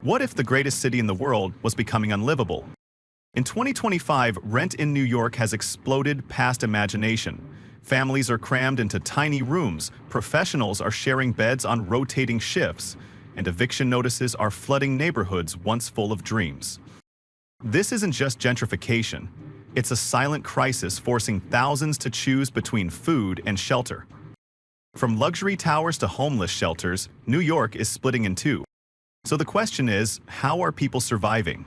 What if the greatest city in the world was becoming unlivable? In 2025, rent in New York has exploded past imagination. Families are crammed into tiny rooms, professionals are sharing beds on rotating shifts, and eviction notices are flooding neighborhoods once full of dreams. This isn't just gentrification. It's a silent crisis forcing thousands to choose between food and shelter. From luxury towers to homeless shelters, New York is splitting in two. So the question is, how are people surviving?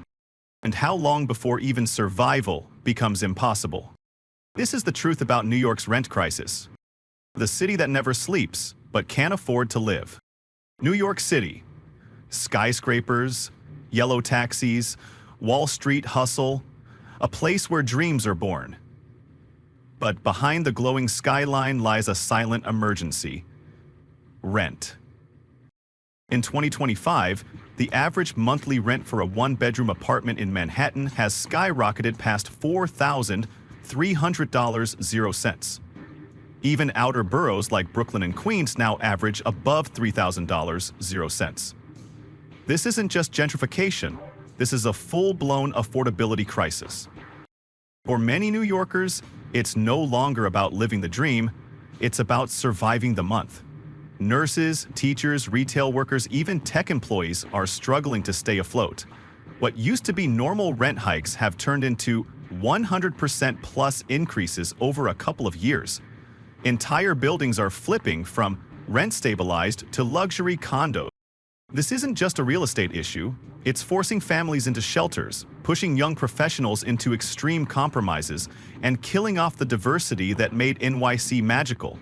And how long before even survival becomes impossible? This is the truth about New York's rent crisis. The city that never sleeps, but can't afford to live. New York City. Skyscrapers, yellow taxis, Wall Street hustle, a place where dreams are born. But behind the glowing skyline lies a silent emergency: rent. In 2025, the average monthly rent for a one-bedroom apartment in Manhattan has skyrocketed past $4,300.00. Even outer boroughs like Brooklyn and Queens now average above $3,000.00. This isn't just gentrification, this is a full-blown affordability crisis. For many New Yorkers, it's no longer about living the dream, it's about surviving the month. Nurses, teachers, retail workers, even tech employees are struggling to stay afloat. What used to be normal rent hikes have turned into 100% plus increases over a couple of years. Entire buildings are flipping from rent-stabilized to luxury condos. This isn't just a real estate issue, it's forcing families into shelters, pushing young professionals into extreme compromises, and killing off the diversity that made NYC magical.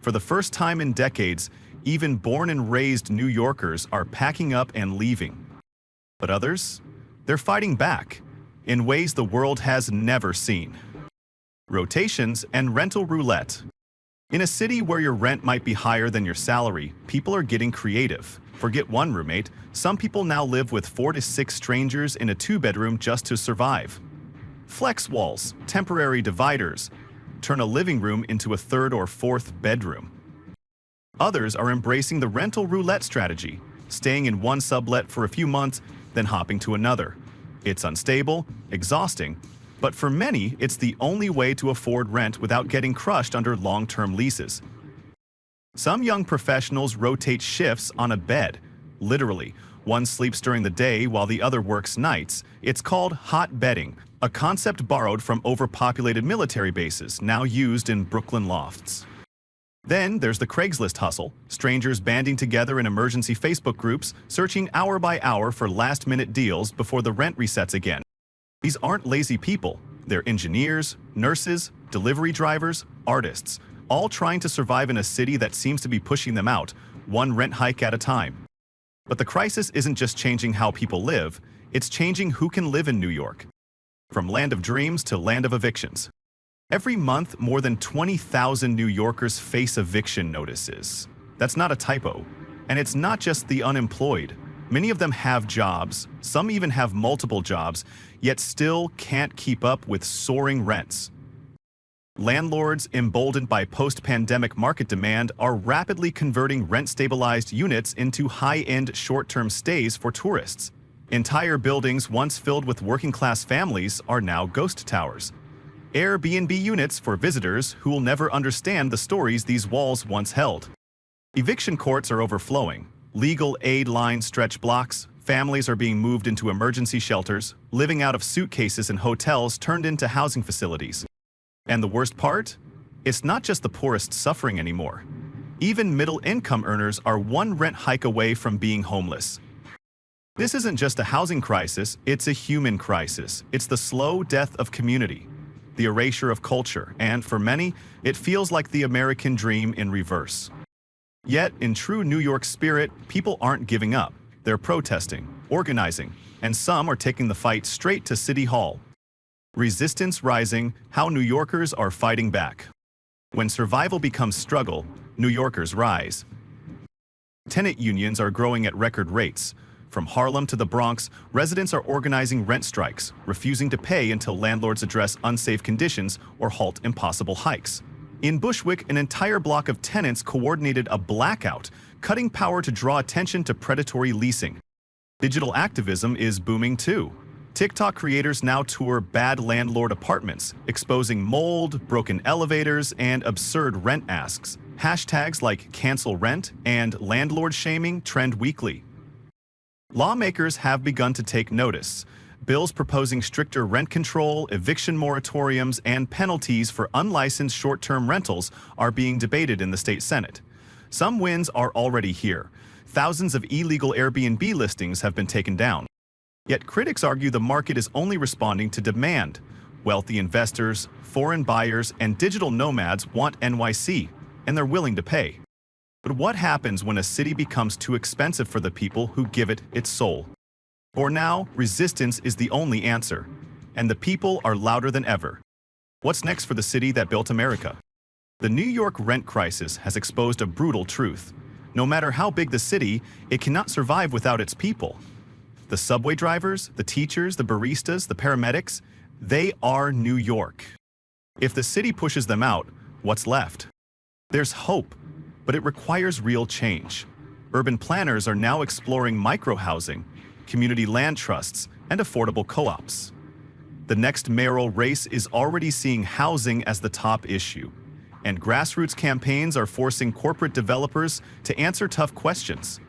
For the first time in decades, even born and raised New Yorkers are packing up and leaving. But others? They're fighting back, in ways the world has never seen. Rotations and rental roulette. In a city where your rent might be higher than your salary, people are getting creative. Forget one roommate, some people now live with 4 to 6 strangers in a 2-bedroom just to survive. Flex walls, temporary dividers, turn a living room into a 3rd or 4th bedroom. Others are embracing the rental roulette strategy, staying in one sublet for a few months, then hopping to another. It's unstable, exhausting, but for many, it's the only way to afford rent without getting crushed under long-term leases. Some young professionals rotate shifts on a bed. Literally, one sleeps during the day while the other works nights. It's called hot bedding, a concept borrowed from overpopulated military bases, now used in Brooklyn lofts. Then there's the Craigslist hustle, strangers banding together in emergency Facebook groups, searching hour by hour for last-minute deals before the rent resets again. These aren't lazy people. They're engineers, nurses, delivery drivers, artists, all trying to survive in a city that seems to be pushing them out, one rent hike at a time. But the crisis isn't just changing how people live, it's changing who can live in New York. From land of dreams to land of evictions. Every month, more than 20,000 New Yorkers face eviction notices. That's not a typo. And it's not just the unemployed. Many of them have jobs, some even have multiple jobs, yet still can't keep up with soaring rents. Landlords, emboldened by post-pandemic market demand, are rapidly converting rent-stabilized units into high-end short-term stays for tourists. Entire buildings once filled with working-class families are now ghost towers. Airbnb units for visitors who will never understand the stories these walls once held. Eviction courts are overflowing. Legal aid lines stretch blocks. Families are being moved into emergency shelters, living out of suitcases in hotels turned into housing facilities. And the worst part? It's not just the poorest suffering anymore. Even middle-income earners are one rent hike away from being homeless. This isn't just a housing crisis, it's a human crisis. It's the slow death of community, the erasure of culture, and for many, it feels like the American dream in reverse. Yet, in true New York spirit, people aren't giving up. They're protesting, organizing, and some are taking the fight straight to City Hall. Resistance rising, how New Yorkers are fighting back. When survival becomes struggle, New Yorkers rise. Tenant unions are growing at record rates. From Harlem to the Bronx, residents are organizing rent strikes, refusing to pay until landlords address unsafe conditions or halt impossible hikes. In Bushwick, an entire block of tenants coordinated a blackout, cutting power to draw attention to predatory leasing. Digital activism is booming too. TikTok creators now tour bad landlord apartments, exposing mold, broken elevators, and absurd rent asks. Hashtags like cancel rent and landlord shaming trend weekly. Lawmakers have begun to take notice. Bills proposing stricter rent control, eviction moratoriums, and penalties for unlicensed short-term rentals are being debated in the state Senate. Some wins are already here. Thousands of illegal Airbnb listings have been taken down. Yet critics argue the market is only responding to demand. Wealthy investors, foreign buyers, and digital nomads want NYC, and they're willing to pay. But what happens when a city becomes too expensive for the people who give it its soul? For now, resistance is the only answer, and the people are louder than ever. What's next for the city that built America? The New York rent crisis has exposed a brutal truth. No matter how big the city, it cannot survive without its people. The subway drivers, the teachers, the baristas, the paramedics, they are New York. If the city pushes them out, what's left? There's hope, but it requires real change. Urban planners are now exploring microhousing, community land trusts, and affordable co-ops. The next mayoral race is already seeing housing as the top issue, and grassroots campaigns are forcing corporate developers to answer tough questions.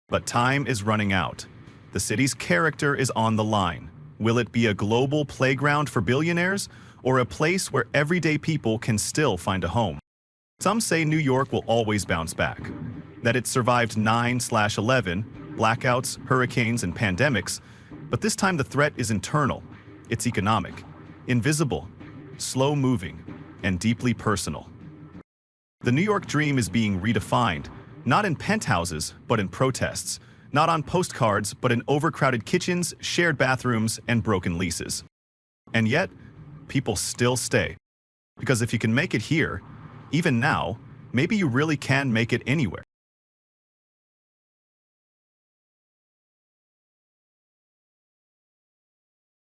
But time is running out. The city's character is on the line. Will it be a global playground for billionaires, or a place where everyday people can still find a home? Some say New York will always bounce back, that it survived 9/11, blackouts, hurricanes, and pandemics, but this time the threat is internal. It's economic, invisible, slow-moving, and deeply personal. The New York dream is being redefined, not in penthouses, but in protests, not on postcards, but in overcrowded kitchens, shared bathrooms, and broken leases. And yet, people still stay. Because if you can make it here, even now, maybe you really can make it anywhere.